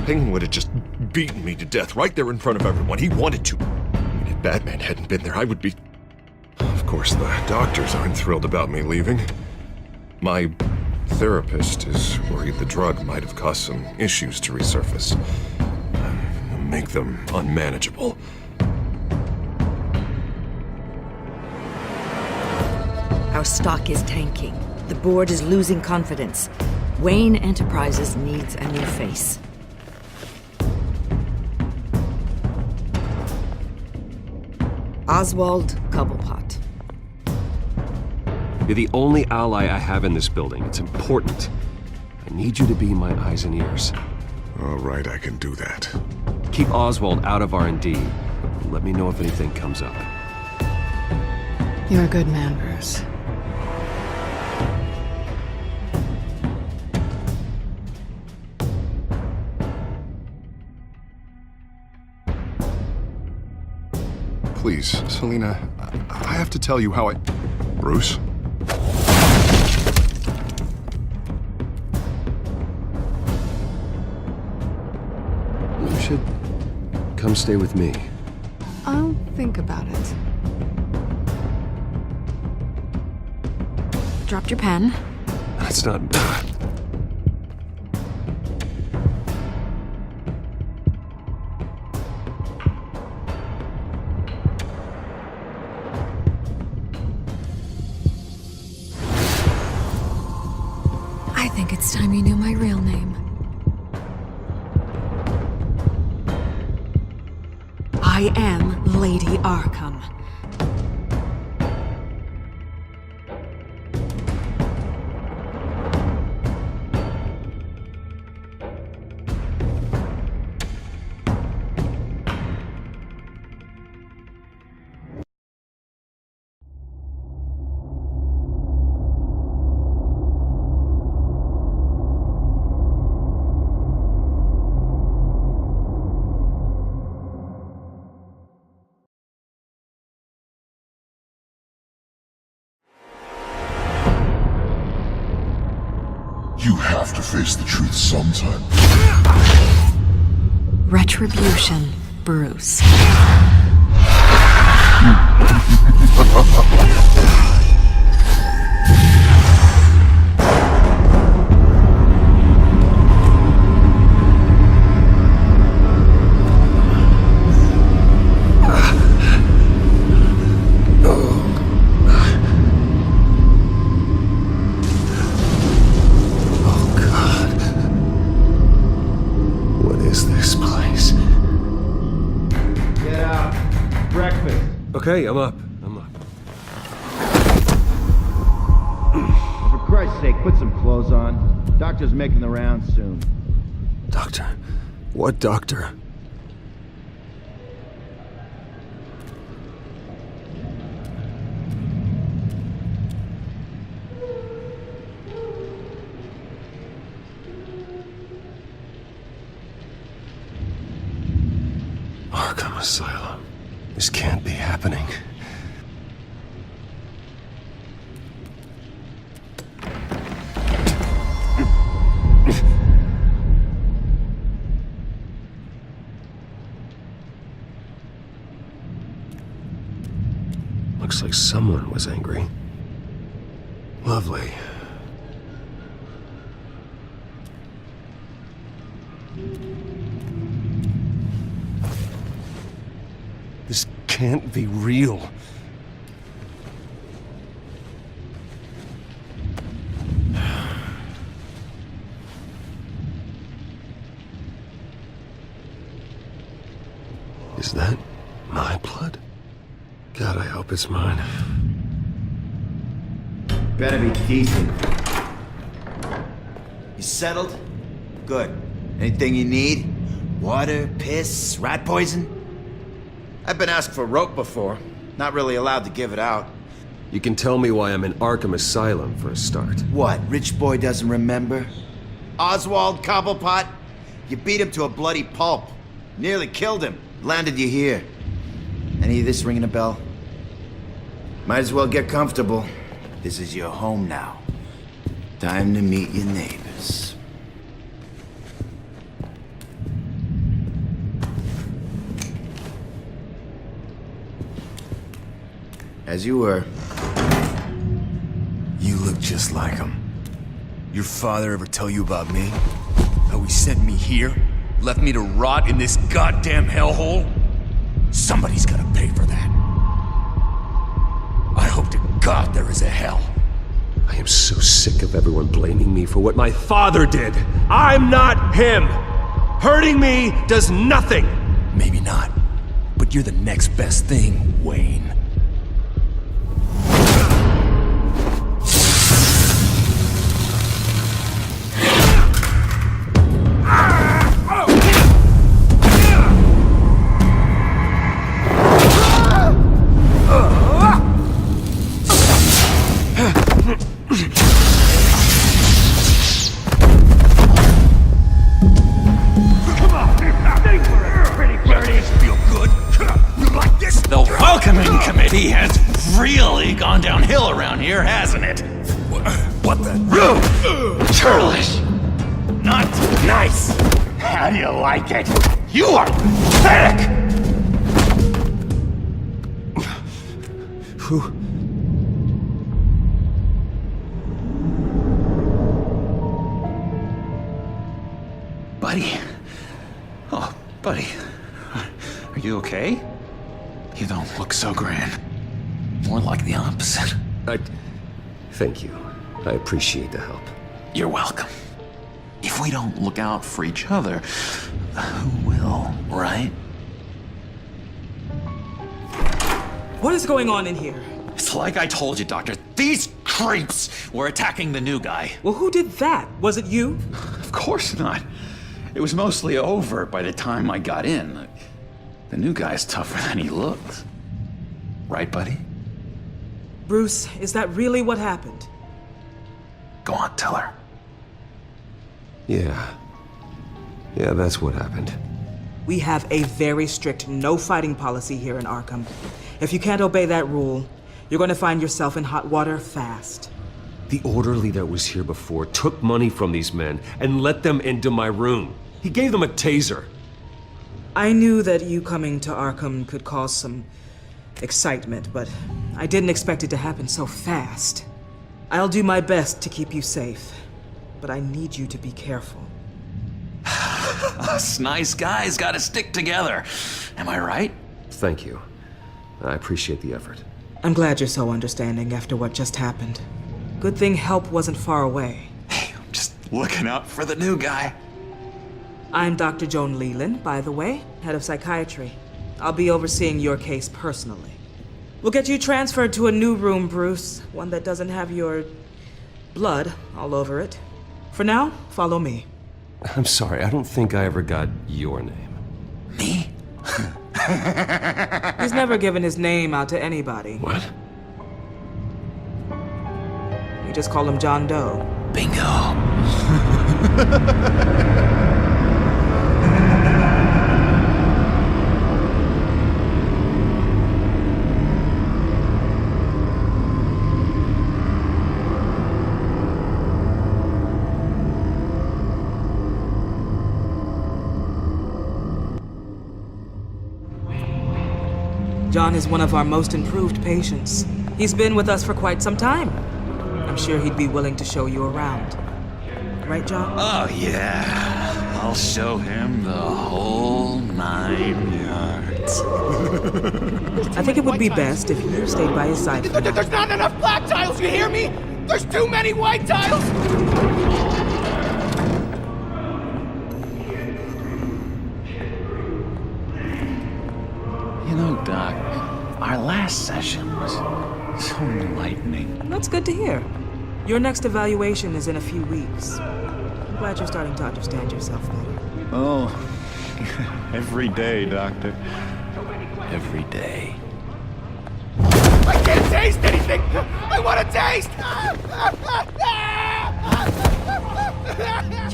Penguin would have just beaten me to death right there in front of everyone. He wanted to. And if Batman hadn't been there, I would be... Of course, the doctors aren't thrilled about me leaving. My therapist is worried the drug might have caused some issues to resurface. Make them unmanageable. Our stock is tanking. The board is losing confidence. Wayne Enterprises needs a new face. Oswald Cobblepot. You're the only ally I have in this building. It's important. I need you to be my eyes and ears. All right, I can do that. Keep Oswald out of R&D. And let me know if anything comes up. You're a good man, Bruce. Please, Selina, I have to tell you how I... Bruce? You should come stay with me. I'll think about it. Dropped your pen. That's not... I think it's time you knew my real name. I am Lady Arkham. You have to face the truth sometime. Retribution, Bruce. Okay, I'm up. For Christ's sake, put some clothes on. Doctor's making the rounds soon. Doctor? What doctor? Arkham Asylum. This can't be happening. Looks like someone was angry. Lovely. This can't be real. Is that my blood? God, I hope it's mine. Better be decent. You settled? Good. Anything you need? Water, piss, rat poison? I've been asked for rope before. Not really allowed to give it out. You can tell me why I'm in Arkham Asylum for a start. What, rich boy doesn't remember? Oswald Cobblepot? You beat him to a bloody pulp. Nearly killed him. Landed you here. Any of this ringing a bell? Might as well get comfortable. This is your home now. Time to meet your neighbors. As you were. You look just like him. Your father ever tell you about me? How he sent me here? Left me to rot in this goddamn hellhole? Somebody's gotta pay for that. I hope to God there is a hell. I am so sick of everyone blaming me for what my father did. I'm not him. Hurting me does nothing. Maybe not, but you're the next best thing, Wayne. He has really gone downhill around here, hasn't it? What the? Churlish! Not nice! How do you like it? You are pathetic! Who? Buddy. Oh, buddy. Are you okay? You don't look so grand. More like the opposite. Thank you. I appreciate the help. You're welcome. If we don't look out for each other, who will, right? What is going on in here? It's like I told you, Doctor. These creeps were attacking the new guy. Well, who did that? Was it you? Of course not. It was mostly over by the time I got in. The new guy's tougher than he looks. Right, buddy? Bruce, is that really what happened? Go on, tell her. Yeah, that's what happened. We have a very strict no fighting policy here in Arkham. If you can't obey that rule, you're going to find yourself in hot water fast. The orderly that was here before took money from these men and let them into my room. He gave them a taser. I knew that you coming to Arkham could cause some excitement, but I didn't expect it to happen so fast. I'll do my best to keep you safe, but I need you to be careful. Us nice guys gotta stick together. Am I right? Thank you. I appreciate the effort. I'm glad you're so understanding after what just happened. Good thing help wasn't far away. Hey, I'm just looking out for the new guy. I'm Dr. Joan Leland, by the way, head of psychiatry. I'll be overseeing your case personally. We'll get you transferred to a new room, Bruce. One that doesn't have your blood all over it. For now, follow me. I'm sorry, I don't think I ever got your name. Me? He's never given his name out to anybody. What? We just call him John Doe. Bingo. John is one of our most improved patients. He's been with us for quite some time. I'm sure he'd be willing to show you around. Right, John? Oh, yeah. I'll show him the whole 9 yards. I think it would be best if you stayed by his side. There's not enough black tiles, you hear me? There's too many white tiles! You know, Doc, our last session was so enlightening. That's good to hear. Your next evaluation is in a few weeks. I'm glad you're starting to understand yourself better. Oh, every day, Doctor. Every day. I can't taste anything! I want to taste!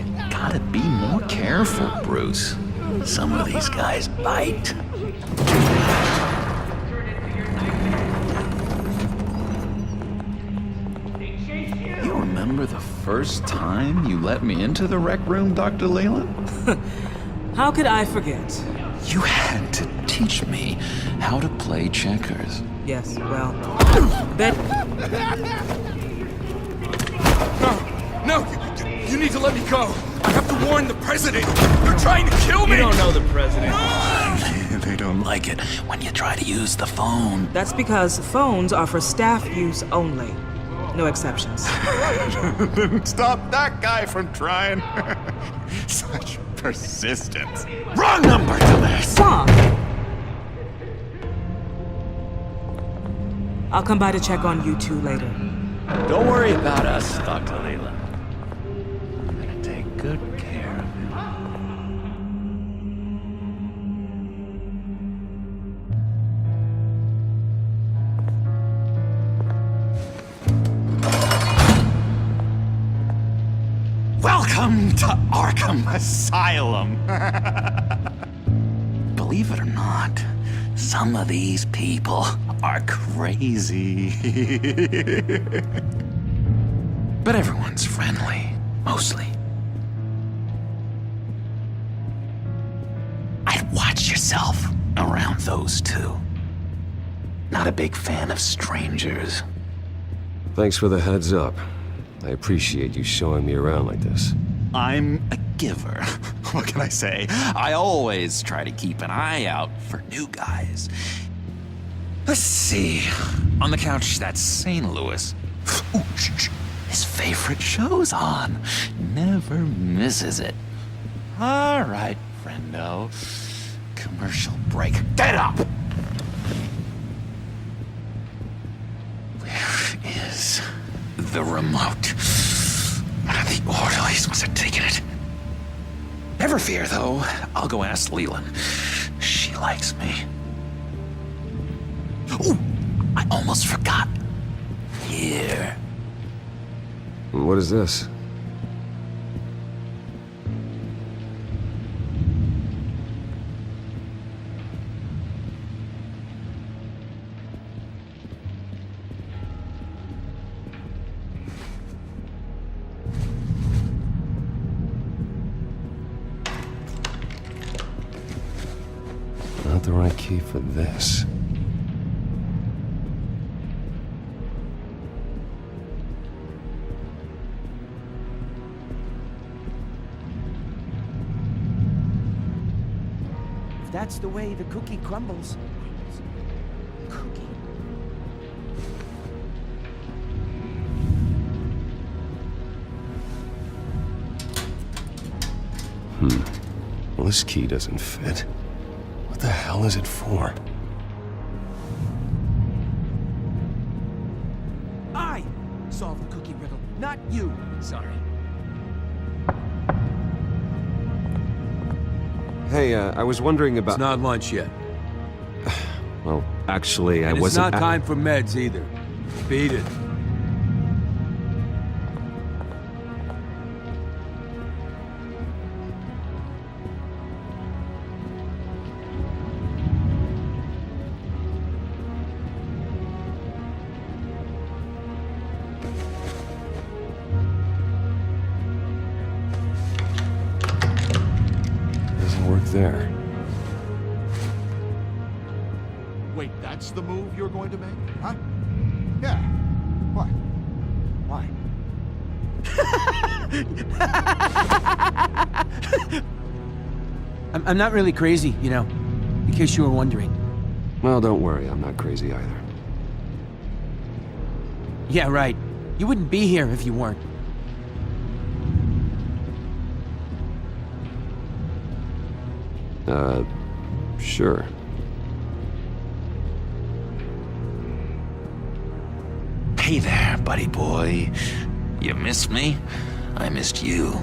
You gotta be more careful, Bruce. Some of these guys bite. You remember the first time you let me into the rec room, Dr. Leland? How could I forget? You had to teach me how to play checkers. Yes, well, that... No, you need to let me go. I have to warn the president. They're trying to kill me. You don't know the president. They don't like it when you try to use the phone. That's because phones are for staff use only. No exceptions. Stop that guy from trying. Such persistence. Wrong number to this. Stop! I'll come by to check on you two later. Don't worry about us, Dr. Leland. I'm gonna take good care of you. Welcome to Arkham Asylum. Believe it or not, some of these people are crazy. But everyone's friendly, mostly. I'd watch yourself around those two. Not a big fan of strangers. Thanks for the heads up. I appreciate you showing me around like this. I'm a giver. What can I say? I always try to keep an eye out for new guys. Let's see. On the couch, that's St. Louis. Ooh, his favorite show's on. Never misses it. All right, friendo. Commercial break. Get up! Where is the remote? The orderlies must have taken it. Never fear, though. I'll go ask Leland. She likes me. Ooh, I almost forgot. Here. What is this? Not the right key for this. If that's the way the cookie crumbles. Cookie. Well, this key doesn't fit. What the hell is it for? I solved the cookie riddle, not you. Sorry. Hey, I was wondering about... It's not lunch yet. Well, actually, I And it's wasn't... not time for meds either. Beat it. Work there. Wait, that's the move you're going to make? Huh? Yeah. What? Why? I'm not really crazy, you know, in case you were wondering. Well, don't worry, I'm not crazy either. Yeah, right. You wouldn't be here if you weren't. Sure. Hey there, buddy boy. You missed me? I missed you.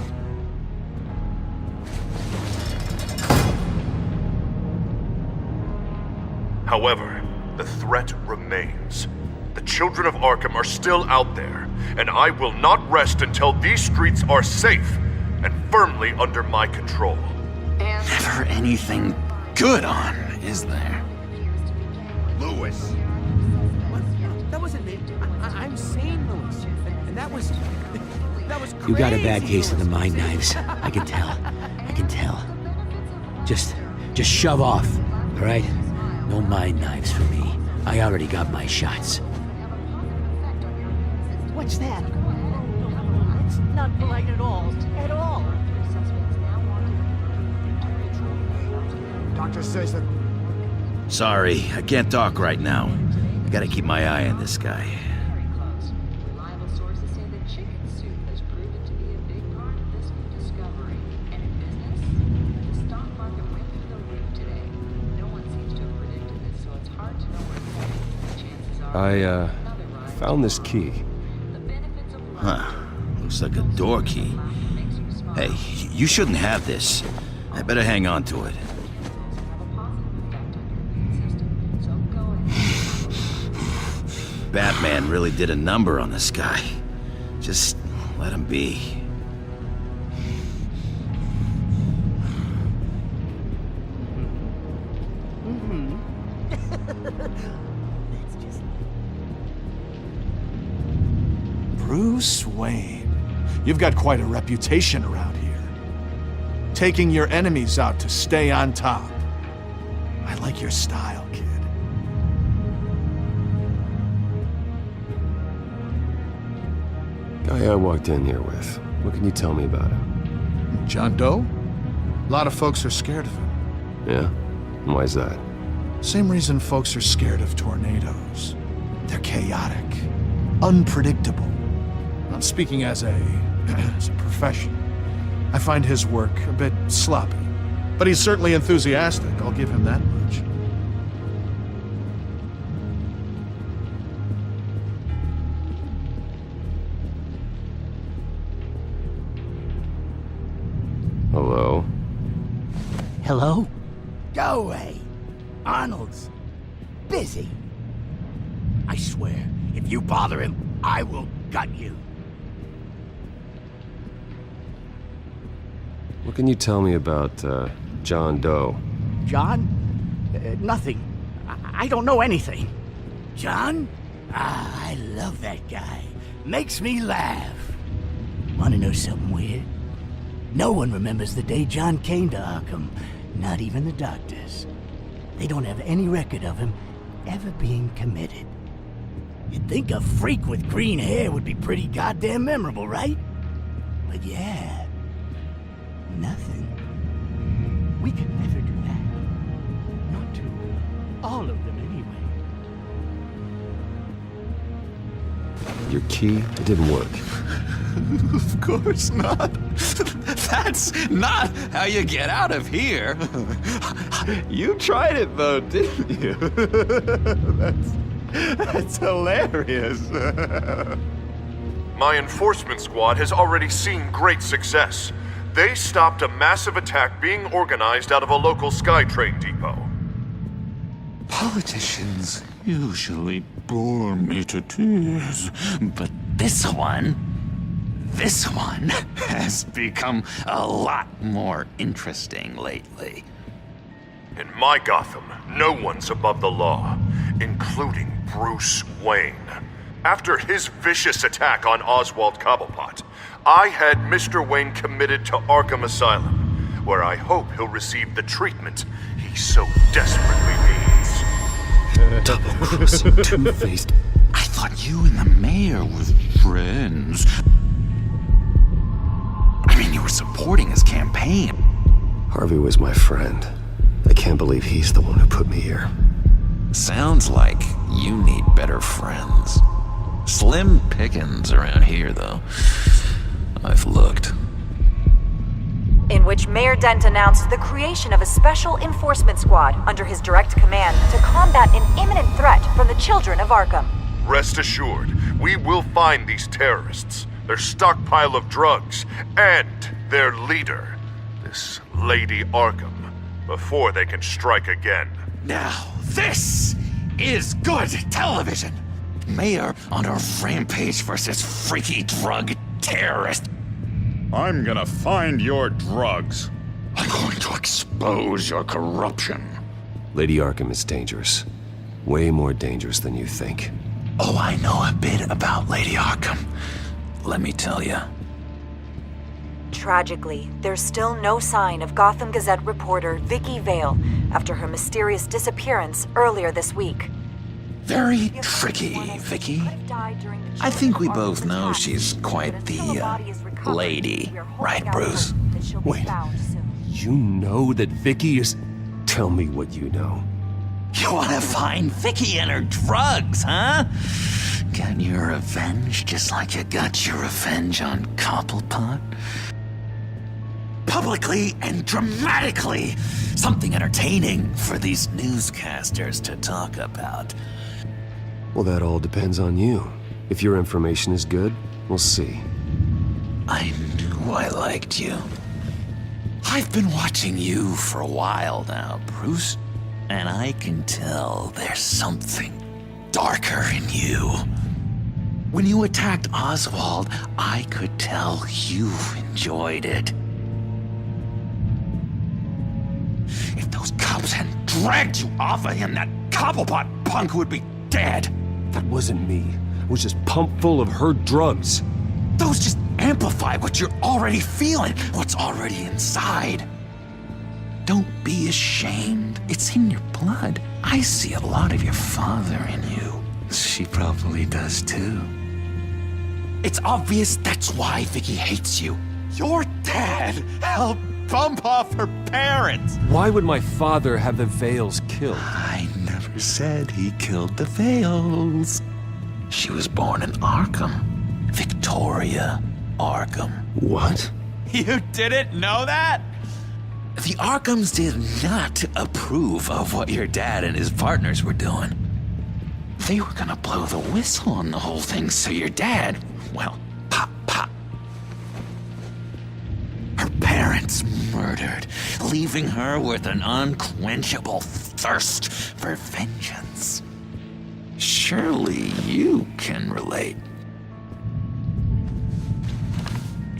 However, the threat remains. The children of Arkham are still out there, and I will not rest until these streets are safe and firmly under my control. Never anything good on, is there? Lewis! What? That wasn't me. I'm sane, Louis. And that was... That was crazy. You got a bad case of the mind knives. I can tell. I can tell. Just shove off, all right? No mind knives for me. I already got my shots. What's that? It's not polite at all. At all. Doctor says that... Sorry, I can't talk right now. I gotta keep my eye on this guy. Reliable sources say that chicken soup has proven to be a big part of this new discovery. And in business, the stock market went through the roof today. No one seems to have predicted this, so it's hard to know where it's headed. Chances are... I found this key. Huh. Looks like a door key. Hey, you shouldn't have this. I better hang on to it. Batman really did a number on this guy. Just let him be. Bruce Wayne. You've got quite a reputation around here. Taking your enemies out to stay on top. I like your style, kid. Guy I walked in here with. What can you tell me about him? John Doe? A lot of folks are scared of him. Yeah? And why's that? Same reason folks are scared of tornadoes. They're chaotic, unpredictable. I'm speaking as a profession. I find his work a bit sloppy. But he's certainly enthusiastic, I'll give him that much. Hello? Hello? Go away. Arnold's busy. I swear, if you bother him, I will gut you. What can you tell me about, John Doe? John? Nothing. I don't know anything. John? Ah, I love that guy. Makes me laugh. Wanna know something weird? No one remembers the day John came to Arkham. Not even the doctors. They don't have any record of him ever being committed. You'd think a freak with green hair would be pretty goddamn memorable, right? But yeah, nothing. We could never do that. Not to all of them, anyway. Your key? It didn't work. Of course not. That's not how you get out of here. You tried it though, didn't you? That's hilarious. My enforcement squad has already seen great success. They stopped a massive attack being organized out of a local SkyTrain depot. Politicians usually bore me to tears, but this one has become a lot more interesting lately. In my Gotham, no one's above the law, including Bruce Wayne. After his vicious attack on Oswald Cobblepot, I had Mr. Wayne committed to Arkham Asylum, where I hope he'll receive the treatment he so desperately needs. Double-crossing, two-faced. I thought you and the mayor were friends. I mean, you were supporting his campaign. Harvey was my friend. I can't believe he's the one who put me here. Sounds like you need better friends. Slim pickings around here, though. I've looked. In which Mayor Dent announced the creation of a special enforcement squad under his direct command to combat an imminent threat from the children of Arkham. Rest assured, we will find these terrorists, their stockpile of drugs, and their leader, this Lady Arkham, before they can strike again. Now, this is good television! Mayor on a rampage versus freaky drug terrorist. I'm gonna find your drugs. I'm going to expose your corruption. Lady Arkham is dangerous. Way more dangerous than you think. Oh, I know a bit about Lady Arkham. Let me tell you. Tragically, there's still no sign of Gotham Gazette reporter Vicky Vale after her mysterious disappearance earlier this week. Very tricky, Vicky. I think we both know she's quite the lady, right, Bruce? Wait, you know that Vicky is... Tell me what you know. You want to find Vicky and her drugs, huh? Get your revenge just like you got your revenge on Cobblepot? Publicly and dramatically. Something entertaining for these newscasters to talk about. Well, that all depends on you. If your information is good, we'll see. I knew I liked you. I've been watching you for a while now, Bruce, and I can tell there's something darker in you. When you attacked Oswald, I could tell you enjoyed it. If those cops hadn't dragged you off of him, that Cobblepot punk would be dead. That wasn't me. It was just pumped full of her drugs. Those just amplify what you're already feeling, what's already inside. Don't be ashamed. It's in your blood. I see a lot of your father in you. She probably does too. It's obvious that's why Vicky hates you. Your dad helped bump off her parents. Why would my father have the Vales killed? I never said he killed the Vales. She was born in Arkham. Victoria Arkham. What? You didn't know that? The Arkhams did not approve of what your dad and his partners were doing. They were gonna blow the whistle on the whole thing, so your dad, well, pop. Her parents murdered, leaving her with an unquenchable thirst for vengeance. Surely you can relate.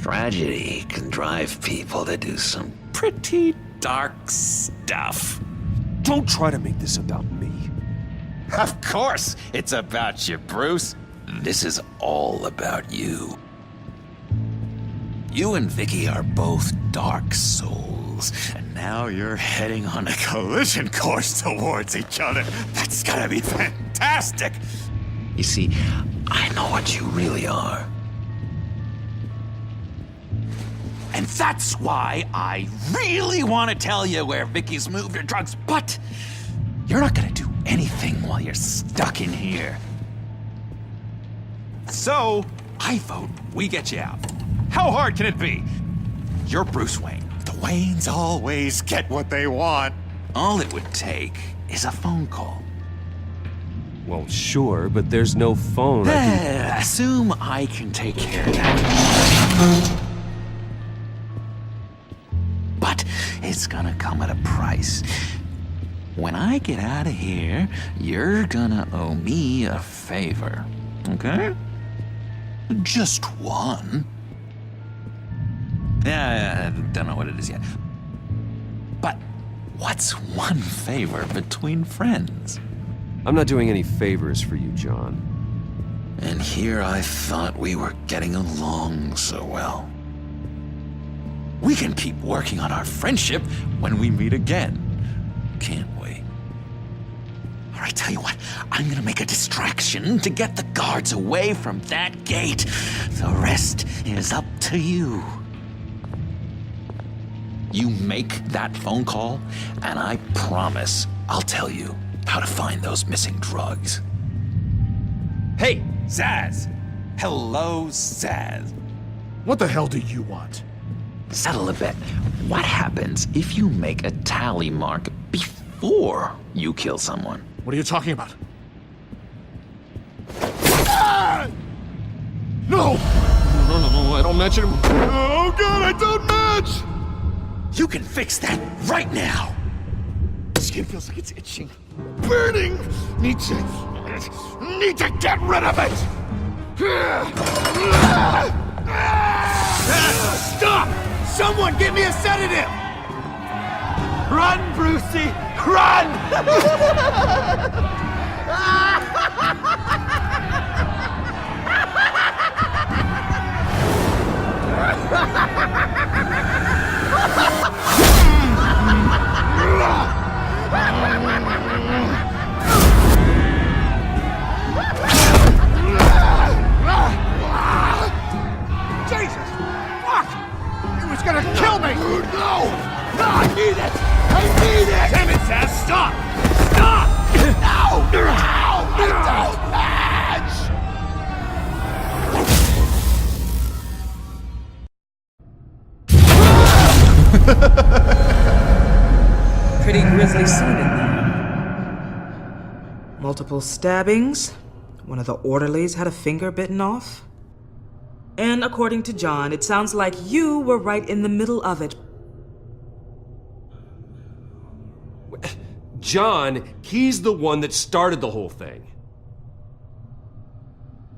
Tragedy can drive people to do some pretty dark stuff. Don't try to make this about me. Of course it's about you, Bruce. This is all about you. You and Vicky are both dark souls, and now you're heading on a collision course towards each other. That's gonna be fantastic! You see, I know what you really are. And that's why I really want to tell you where Vicky's moved her drugs, but you're not gonna do anything while you're stuck in here. So, I vote we get you out. How hard can it be? You're Bruce Wayne. The Waynes always get what they want. All it would take is a phone call. Well, sure, but there's no phone. Assume I can take care of that. But it's gonna come at a price. When I get out of here, you're gonna owe me a favor, okay? Just one. Yeah, I don't know what it is yet. But what's one favor between friends? I'm not doing any favors for you, John. And here I thought we were getting along so well. We can keep working on our friendship when we meet again, can't we? All right, tell you what, I'm gonna make a distraction to get the guards away from that gate. The rest is up to you. You make that phone call, and I promise I'll tell you how to find those missing drugs. Hey, Zaz! Hello, Zaz. What the hell do you want? Settle a bet. What happens if you make a tally mark before you kill someone? What are you talking about? Ah! No! No, I don't match him. Oh god, I don't match! You can fix that right now! Skin feels like it's itching. Burning! Need to get rid of it! Stop! Someone give me a sedative! Run, Brucey! Run! in there. Multiple stabbings. One of the orderlies had a finger bitten off. And according to John, it sounds like you were right in the middle of it. John, he's the one that started the whole thing.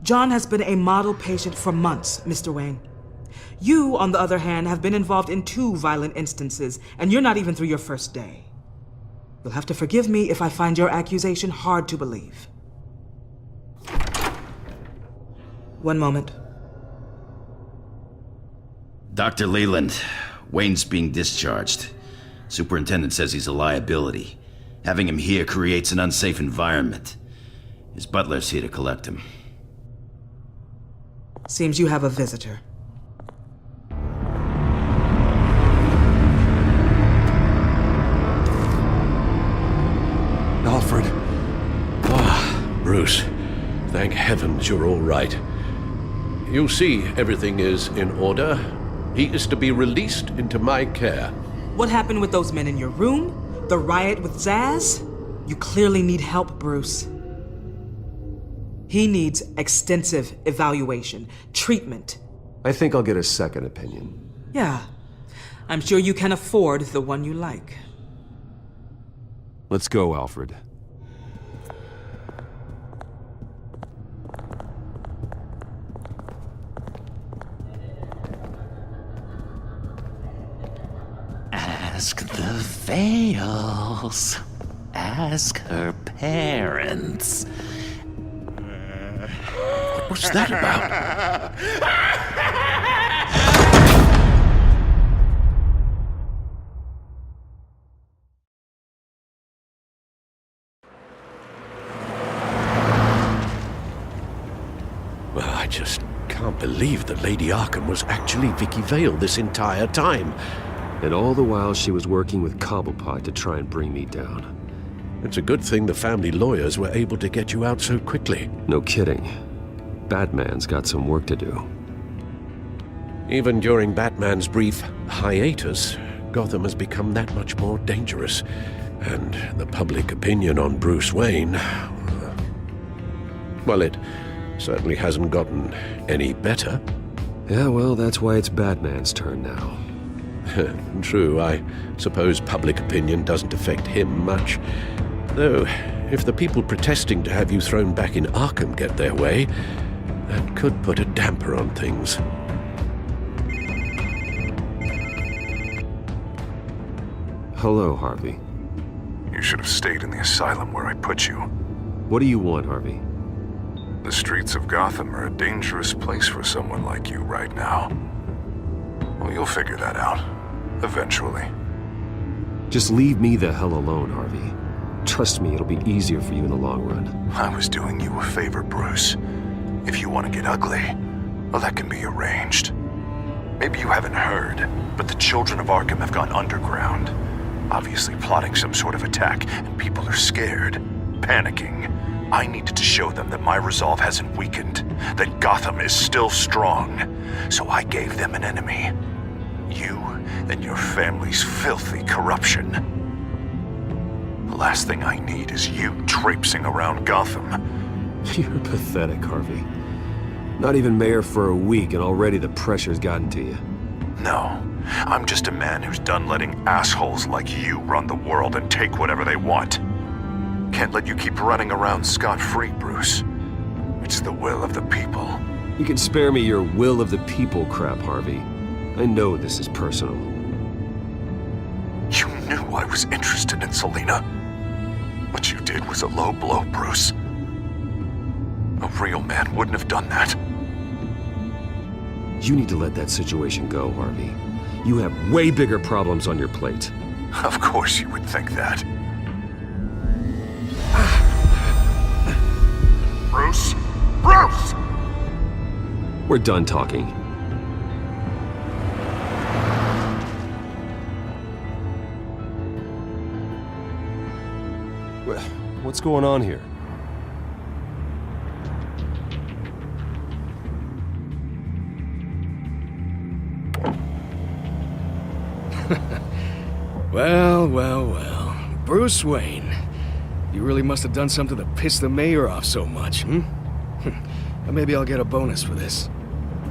John has been a model patient for months, Mr. Wayne. You, on the other hand, have been involved in 2 violent instances, and you're not even through your first day. You'll have to forgive me if I find your accusation hard to believe. One moment. Dr. Leland, Wayne's being discharged. Superintendent says he's a liability. Having him here creates an unsafe environment. His butler's here to collect him. Seems you have a visitor. Alfred. Bruce, thank heavens you're all right. You see, everything is in order. He is to be released into my care. What happened with those men in your room? The riot with Zaz? You clearly need help, Bruce. He needs extensive evaluation, treatment. I think I'll get a second opinion. Yeah, I'm sure you can afford the one you like. Let's go, Alfred. Ask the Vales. Ask her parents. What's that about? Well, I just can't believe that Lady Arkham was actually Vicky Vale this entire time. And all the while she was working with Cobblepot to try and bring me down. It's a good thing the family lawyers were able to get you out so quickly. No kidding. Batman's got some work to do. Even during Batman's brief hiatus, Gotham has become that much more dangerous. And the public opinion on Bruce Wayne... well, it certainly hasn't gotten any better. Yeah, well, that's why it's Batman's turn now. True, I suppose public opinion doesn't affect him much. Though, if the people protesting to have you thrown back in Arkham get their way, that could put a damper on things. Hello, Harvey. You should have stayed in the asylum where I put you. What do you want, Harvey? The streets of Gotham are a dangerous place for someone like you right now. Well, you'll figure that out. Eventually. Just leave me the hell alone, Harvey. Trust me, it'll be easier for you in the long run. I was doing you a favor, Bruce. If you want to get ugly, well, that can be arranged. Maybe you haven't heard, but the children of Arkham have gone underground. Obviously plotting some sort of attack, and people are scared, panicking. I needed to show them that my resolve hasn't weakened, that Gotham is still strong. So I gave them an enemy. You and your family's filthy corruption. The last thing I need is you traipsing around Gotham. You're pathetic, Harvey. Not even mayor for a week and already the pressure's gotten to you. No, I'm just a man who's done letting assholes like you run the world and take whatever they want. Can't let you keep running around scot-free, Bruce. It's the will of the people. You can spare me your will of the people crap, Harvey. I know this is personal. You knew I was interested in Selina. What you did was a low blow, Bruce. A real man wouldn't have done that. You need to let that situation go, Harvey. You have way bigger problems on your plate. Of course you would think that. Bruce? Bruce! We're done talking. What's going on here? Well. Bruce Wayne. You really must have done something to piss the mayor off so much, hmm? Well, maybe I'll get a bonus for this.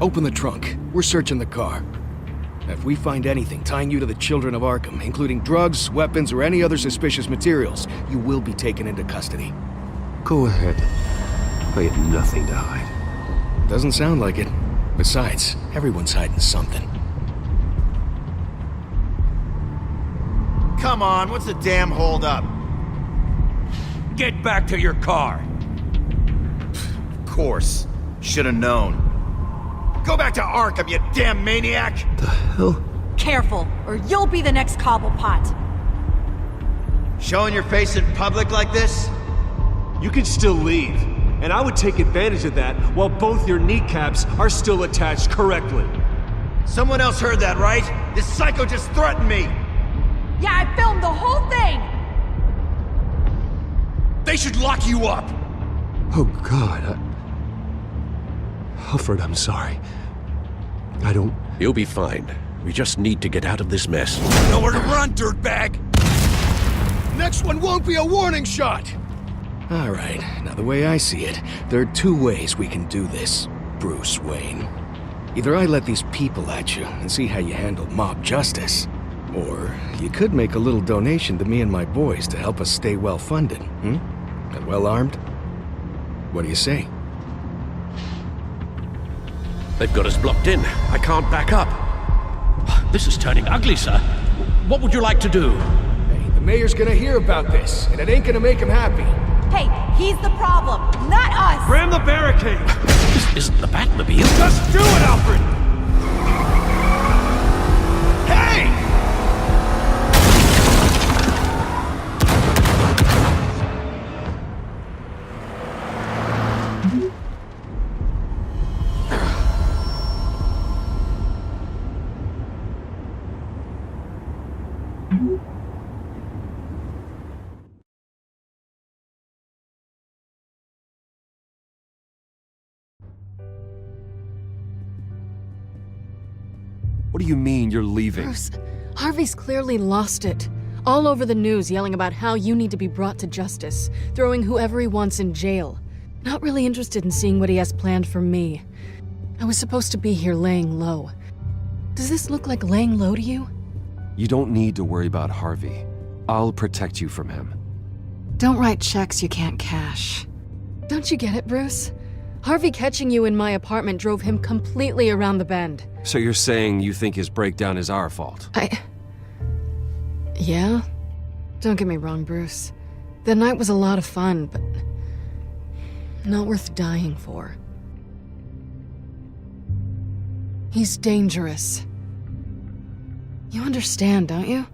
Open the trunk. We're searching the car. If we find anything tying you to the Children of Arkham, including drugs, weapons, or any other suspicious materials, you will be taken into custody. Go ahead. I have nothing to hide. Doesn't sound like it. Besides, everyone's hiding something. Come on, what's the damn holdup? Get back to your car! Of course. Should've known. Go back to Arkham, you damn maniac! The hell? Careful, or you'll be the next Cobblepot. Showing your face in public like this? You can still leave, and I would take advantage of that while both your kneecaps are still attached correctly. Someone else heard that, right? This psycho just threatened me! Yeah, I filmed the whole thing! They should lock you up! Oh, God, Alfred, I'm sorry. I don't... You'll be fine. We just need to get out of this mess. Nowhere to run, dirtbag! Next one won't be a warning shot! All right, now the way I see it, there are two ways we can do this, Bruce Wayne. Either I let these people at you and see how you handle mob justice, or you could make a little donation to me and my boys to help us stay well-funded, and well-armed? What do you say? They've got us blocked in. I can't back up. This is turning ugly, sir. What would you like to do? Hey, the mayor's gonna hear about this, and it ain't gonna make him happy. Hey, he's the problem, not us! Ram the barricade! This isn't the Batmobile. Just do it, Alfred! Hey! What do you mean you're leaving? Bruce, Harvey's clearly lost it. All over the news yelling about how you need to be brought to justice, throwing whoever he wants in jail. Not really interested in seeing what he has planned for me. I was supposed to be here laying low. Does this look like laying low to you? You don't need to worry about Harvey. I'll protect you from him. Don't write checks you can't cash. Don't you get it, Bruce? Harvey catching you in my apartment drove him completely around the bend. So you're saying you think his breakdown is our fault? Yeah? Don't get me wrong, Bruce. The night was a lot of fun, but not worth dying for. He's dangerous. You understand, don't you?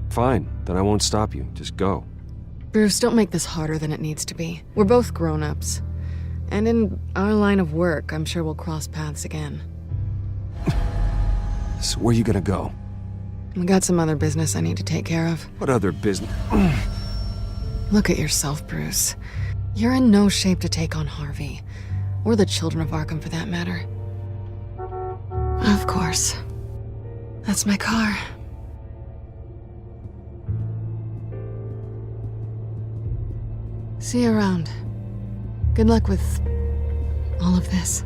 Fine, then I won't stop you. Just go. Bruce, don't make this harder than it needs to be. We're both grown-ups. And in our line of work, I'm sure we'll cross paths again. So where are you gonna go? We got some other business I need to take care of. What other business? Look at yourself, Bruce. You're in no shape to take on Harvey. Or the Children of Arkham, for that matter. Of course. That's my car. See you around. Good luck with all of this.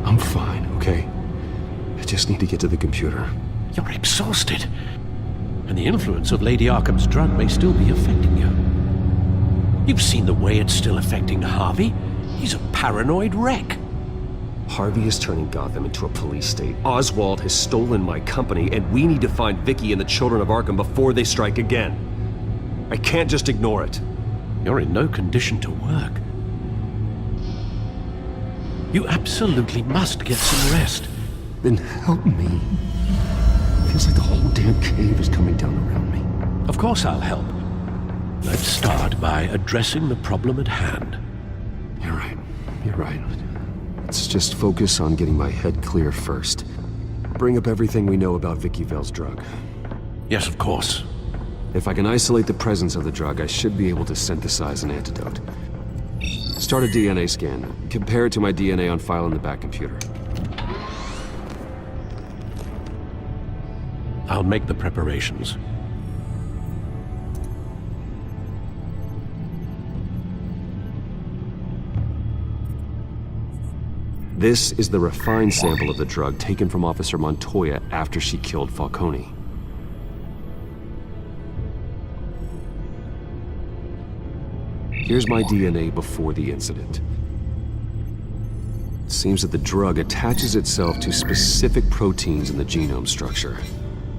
I'm fine, okay? I just need to get to the computer. You're exhausted. And the influence of Lady Arkham's drug may still be affecting you. You've seen the way it's still affecting Harvey. He's a paranoid wreck. Harvey is turning Gotham into a police state. Oswald has stolen my company, and we need to find Vicky and the Children of Arkham before they strike again. I can't just ignore it. You're in no condition to work. You absolutely must get some rest. Then help me. Feels like the whole damn cave is coming down around me. Of course I'll help. Let's start by addressing the problem at hand. You're right. You're right. Let's just focus on getting my head clear first. Bring up everything we know about Vicky Vale's drug. Yes, of course. If I can isolate the presence of the drug, I should be able to synthesize an antidote. Start a DNA scan. Compare it to my DNA on file in the back computer. I'll make the preparations. This is the refined sample of the drug taken from Officer Montoya after she killed Falcone. Here's my DNA before the incident. It seems that the drug attaches itself to specific proteins in the genome structure.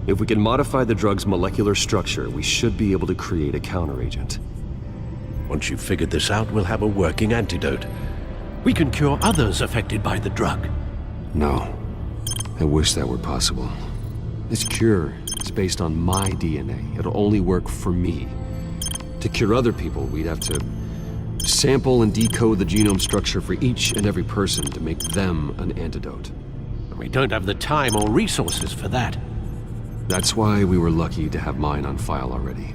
If we can modify the drug's molecular structure, we should be able to create a counteragent. Once you've figured this out, we'll have a working antidote. We can cure others affected by the drug. No. I wish that were possible. This cure is based on my DNA. It'll only work for me. To cure other people, we'd have to sample and decode the genome structure for each and every person to make them an antidote. We don't have the time or resources for that. That's why we were lucky to have mine on file already.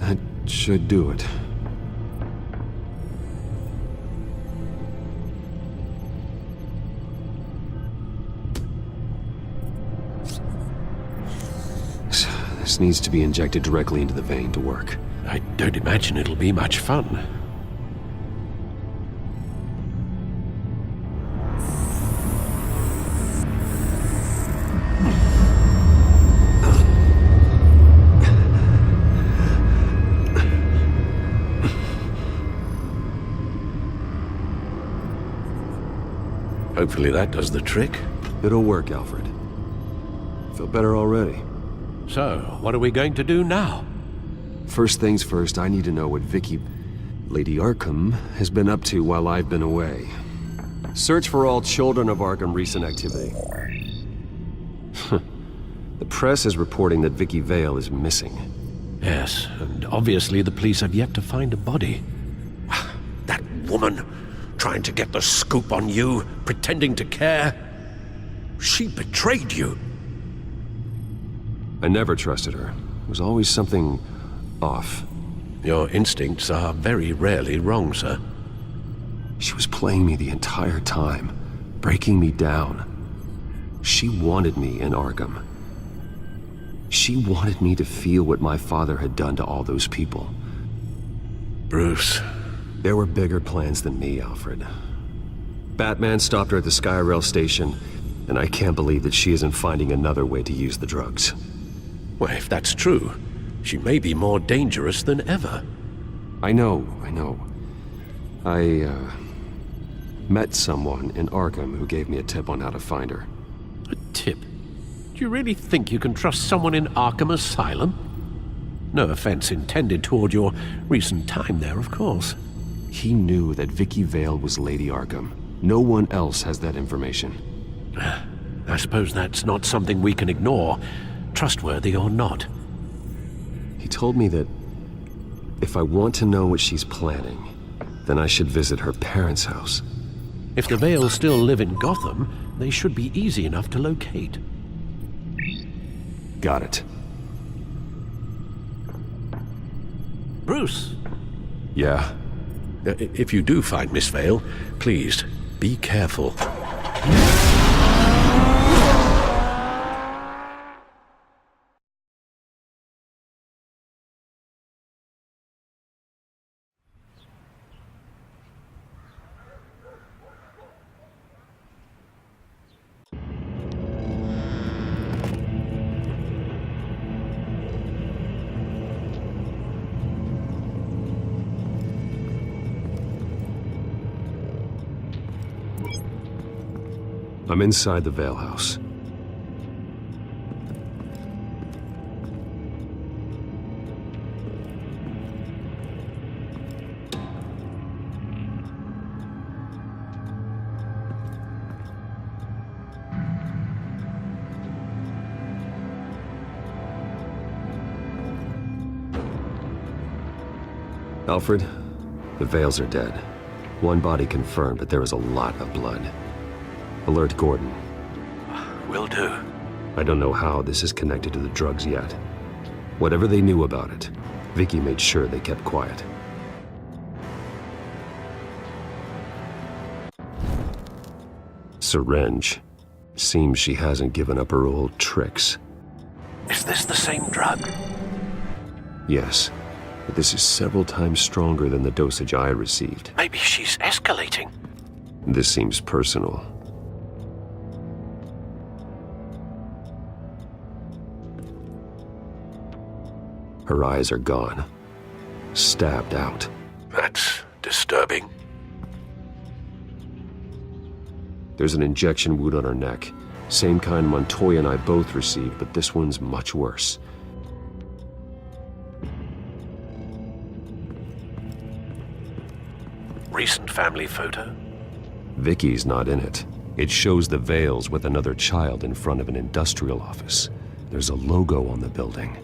That should do it. This needs to be injected directly into the vein to work. I don't imagine it'll be much fun. Hopefully that does the trick. It'll work, Alfred. Feel better already. So, what are we going to do now? First things first, I need to know what Lady Arkham, has been up to while I've been away. Search for all children of Arkham recent activity. The press is reporting that Vicky Vale is missing. Yes, and obviously the police have yet to find a body. That woman, trying to get the scoop on you, pretending to care. She betrayed you. I never trusted her. There was always something off. Your instincts are very rarely wrong, sir. She was playing me the entire time, breaking me down. She wanted me in Arkham. She wanted me to feel what my father had done to all those people. Bruce. There were bigger plans than me, Alfred. Batman stopped her at the Skyrail station, and I can't believe that she isn't finding another way to use the drugs. Well, if that's true, she may be more dangerous than ever. I know. I met someone in Arkham who gave me a tip on how to find her. A tip? Do you really think you can trust someone in Arkham Asylum? No offense intended toward your recent time there, of course. He knew that Vicky Vale was Lady Arkham. No one else has that information. I suppose that's not something we can ignore, trustworthy or not. He told me that if I want to know what she's planning, then I should visit her parents' house. If the Vales still live in Gotham, they should be easy enough to locate. Got it. Bruce! Yeah? If you do find Miss Vale, please, be careful. I'm inside the Vale house. Alfred, the Vales are dead. One body confirmed, but there is a lot of blood. Alert Gordon. Will do. I don't know how this is connected to the drugs yet. Whatever they knew about it, Vicky made sure they kept quiet. Syringe. Seems she hasn't given up her old tricks. Is this the same drug? Yes, but this is several times stronger than the dosage I received. Maybe she's escalating. This seems personal. Her eyes are gone. Stabbed out. That's disturbing. There's an injection wound on her neck. Same kind Montoya and I both received, but this one's much worse. Recent family photo? Vicky's not in it. It shows the Vales with another child in front of an industrial office. There's a logo on the building.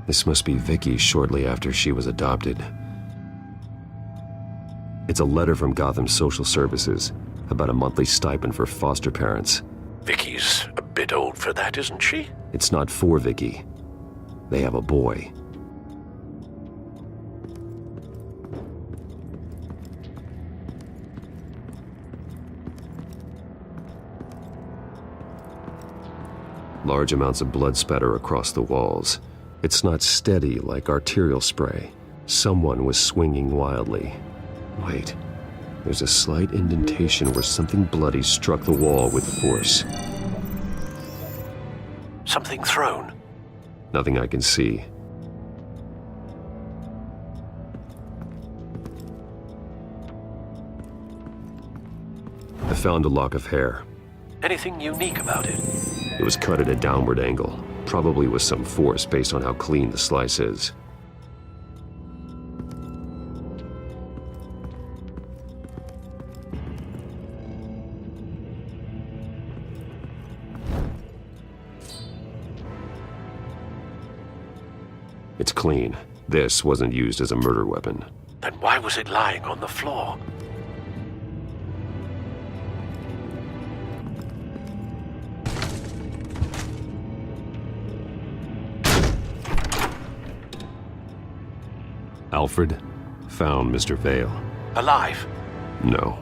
This must be Vicky shortly after she was adopted. It's a letter from Gotham Social Services about a monthly stipend for foster parents. Vicky's a bit old for that, isn't she? It's not for Vicky. They have a boy. Large amounts of blood spatter across the walls. It's not steady like arterial spray. Someone was swinging wildly. Wait, there's a slight indentation where something bloody struck the wall with force. Something thrown? Nothing I can see. I found a lock of hair. Anything unique about it? It was cut at a downward angle. Probably with some force based on how clean the slice is. It's clean. This wasn't used as a murder weapon. Then why was it lying on the floor? Alfred found Mr. Vale. Alive? No.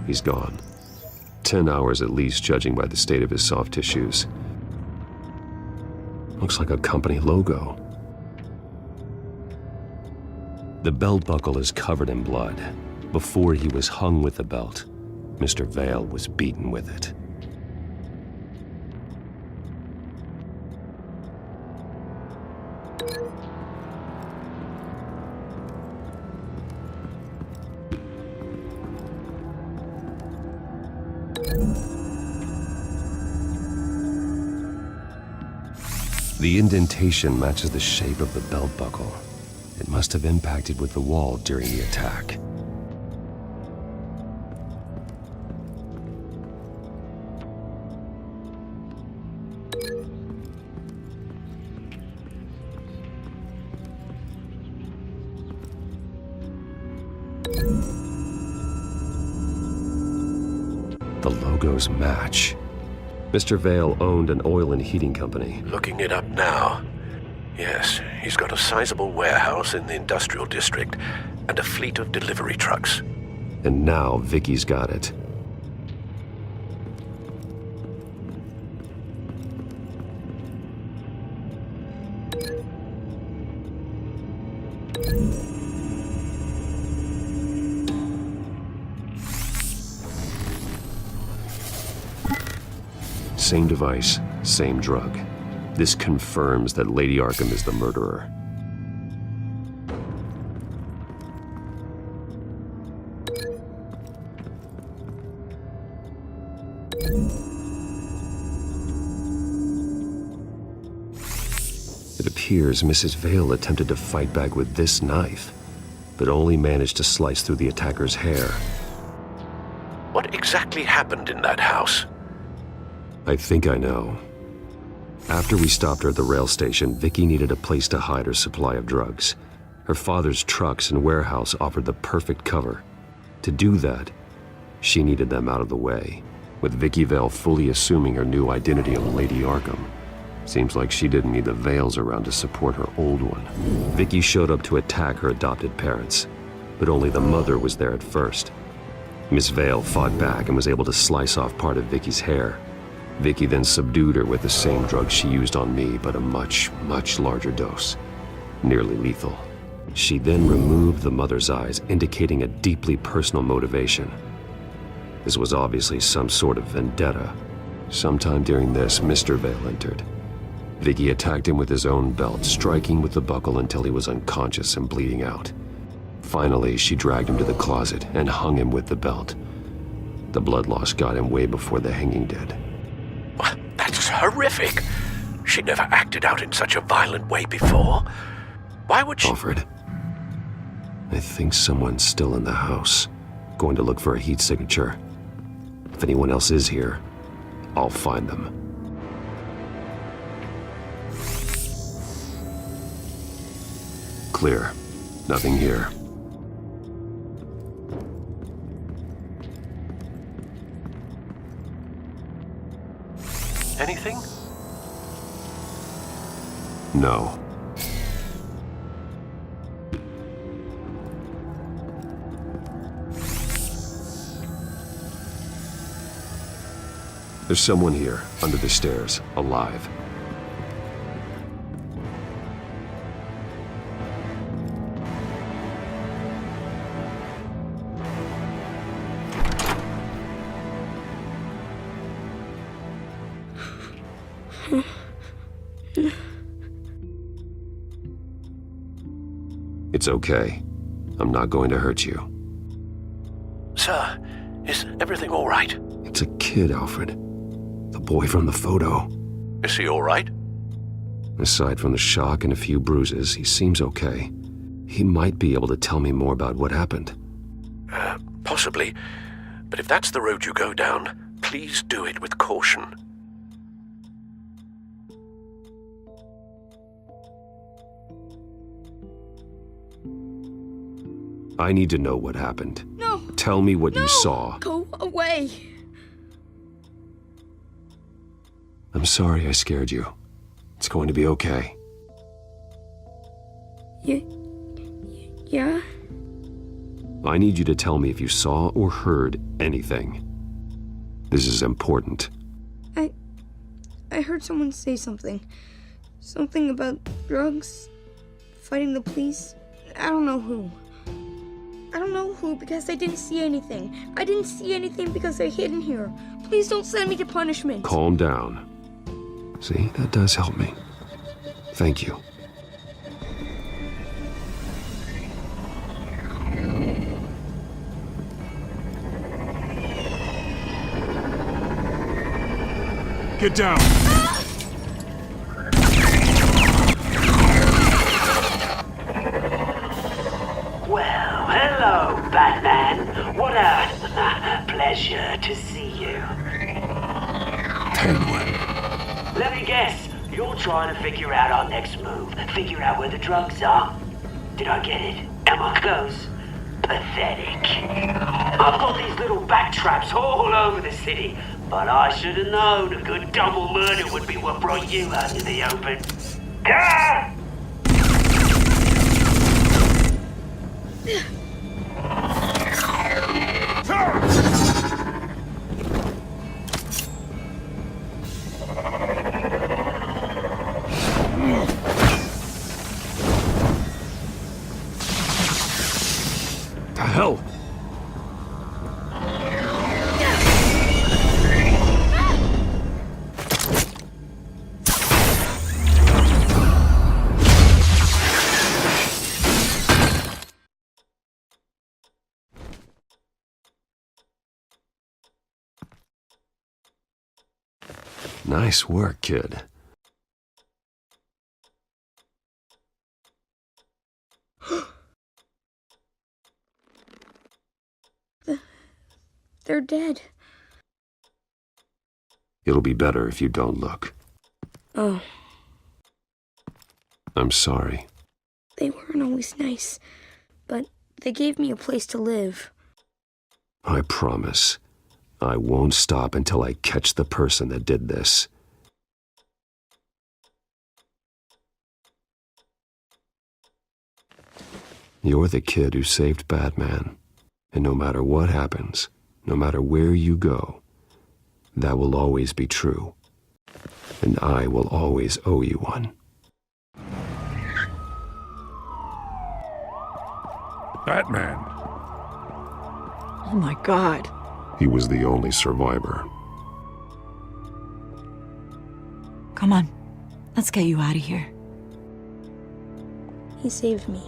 He's gone. 10 hours at least, judging by the state of his soft tissues. Looks like a company logo. The belt buckle is covered in blood. Before he was hung with the belt, Mr. Vale was beaten with it. The indentation matches the shape of the belt buckle. It must have impacted with the wall during the attack. The logos match. Mr. Vale owned an oil and heating company. Looking it up now. Yes, he's got a sizable warehouse in the industrial district and a fleet of delivery trucks. And now Vicky's got it. Same device, same drug. This confirms that Lady Arkham is the murderer. It appears Mrs. Vale attempted to fight back with this knife, but only managed to slice through the attacker's hair. What exactly happened in that house? I think I know. After we stopped her at the rail station, Vicky needed a place to hide her supply of drugs. Her father's trucks and warehouse offered the perfect cover. To do that, she needed them out of the way, with Vicky Vale fully assuming her new identity of Lady Arkham. Seems like she didn't need the Vales around to support her old one. Vicky showed up to attack her adopted parents, but only the mother was there at first. Miss Vale fought back and was able to slice off part of Vicky's hair. Vicky then subdued her with the same drug she used on me, but a much, much larger dose. Nearly lethal. She then removed the mother's eyes, indicating a deeply personal motivation. This was obviously some sort of vendetta. Sometime during this, Mr. Vale entered. Vicky attacked him with his own belt, striking with the buckle until he was unconscious and bleeding out. Finally, she dragged him to the closet and hung him with the belt. The blood loss got him way before the hanging did. That's horrific. She never acted out in such a violent way before. Why would she— Alfred, I think someone's still in the house. Going to look for a heat signature. If anyone else is here, I'll find them. Clear. Nothing here. Anything? No. There's someone here, under the stairs, alive. It's okay. I'm not going to hurt you. Sir, is everything all right? It's a kid, Alfred. The boy from the photo. Is he all right? Aside from the shock and a few bruises, he seems okay. He might be able to tell me more about what happened. Possibly. But if that's the road you go down, please do it with caution. I need to know what happened. No! Tell me what you saw. Go away! I'm sorry I scared you. It's going to be okay. Yeah? I need you to tell me if you saw or heard anything. This is important. I heard someone say something. Something about drugs, fighting the police. I don't know who. I don't know who because I didn't see anything. I didn't see anything because I hid in here. Please don't send me to punishment. Calm down. See, that does help me. Thank you. Get down! Well, hello, Batman. What a pleasure to see you. Penguin. Let me guess, you're trying to figure out our next move. Figure out where the drugs are. Did I get it? Am I close? Pathetic. I've got these little bat traps all over the city, but I should have known a good double murder would be what brought you out into the open. Ah! The hell? Nice work, kid. They're dead. It'll be better if you don't look. Oh, I'm sorry. they weren't always nice, but they gave me a place to live. I promise. I won't stop until I catch the person that did this. You're the kid who saved Batman. And no matter what happens, no matter where you go, that will always be true. And I will always owe you one. Batman. Oh my God. He was the only survivor. Come on, let's get you out of here. He saved me.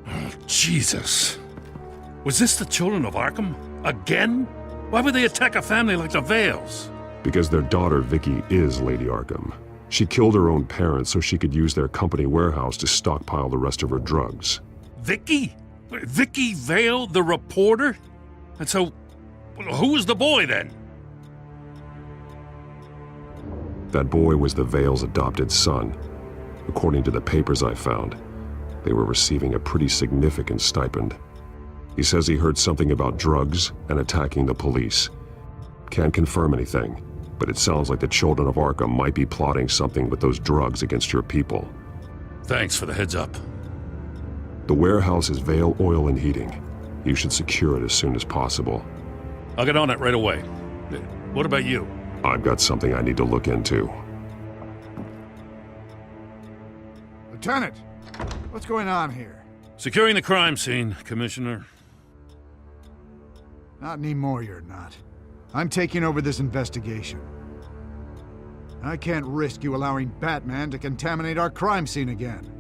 Oh, Jesus. Was this the children of Arkham? Again? Why would they attack a family like the Vales? Because their daughter, Vicky, is Lady Arkham. She killed her own parents so she could use their company warehouse to stockpile the rest of her drugs. Vicky? Vicky Vale, the reporter? And so, who was the boy then? That boy was the Vale's adopted son. According to the papers I found, they were receiving a pretty significant stipend. He says he heard something about drugs and attacking the police. Can't confirm anything, but it sounds like the children of Arkham might be plotting something with those drugs against your people. Thanks for the heads up. The warehouse is Vale Oil and Heating. You should secure it as soon as possible. I'll get on it right away. What about you? I've got something I need to look into. Lieutenant, what's going on here? Securing the crime scene, Commissioner. Not anymore, you're not. I'm taking over this investigation. I can't risk you allowing Batman to contaminate our crime scene again.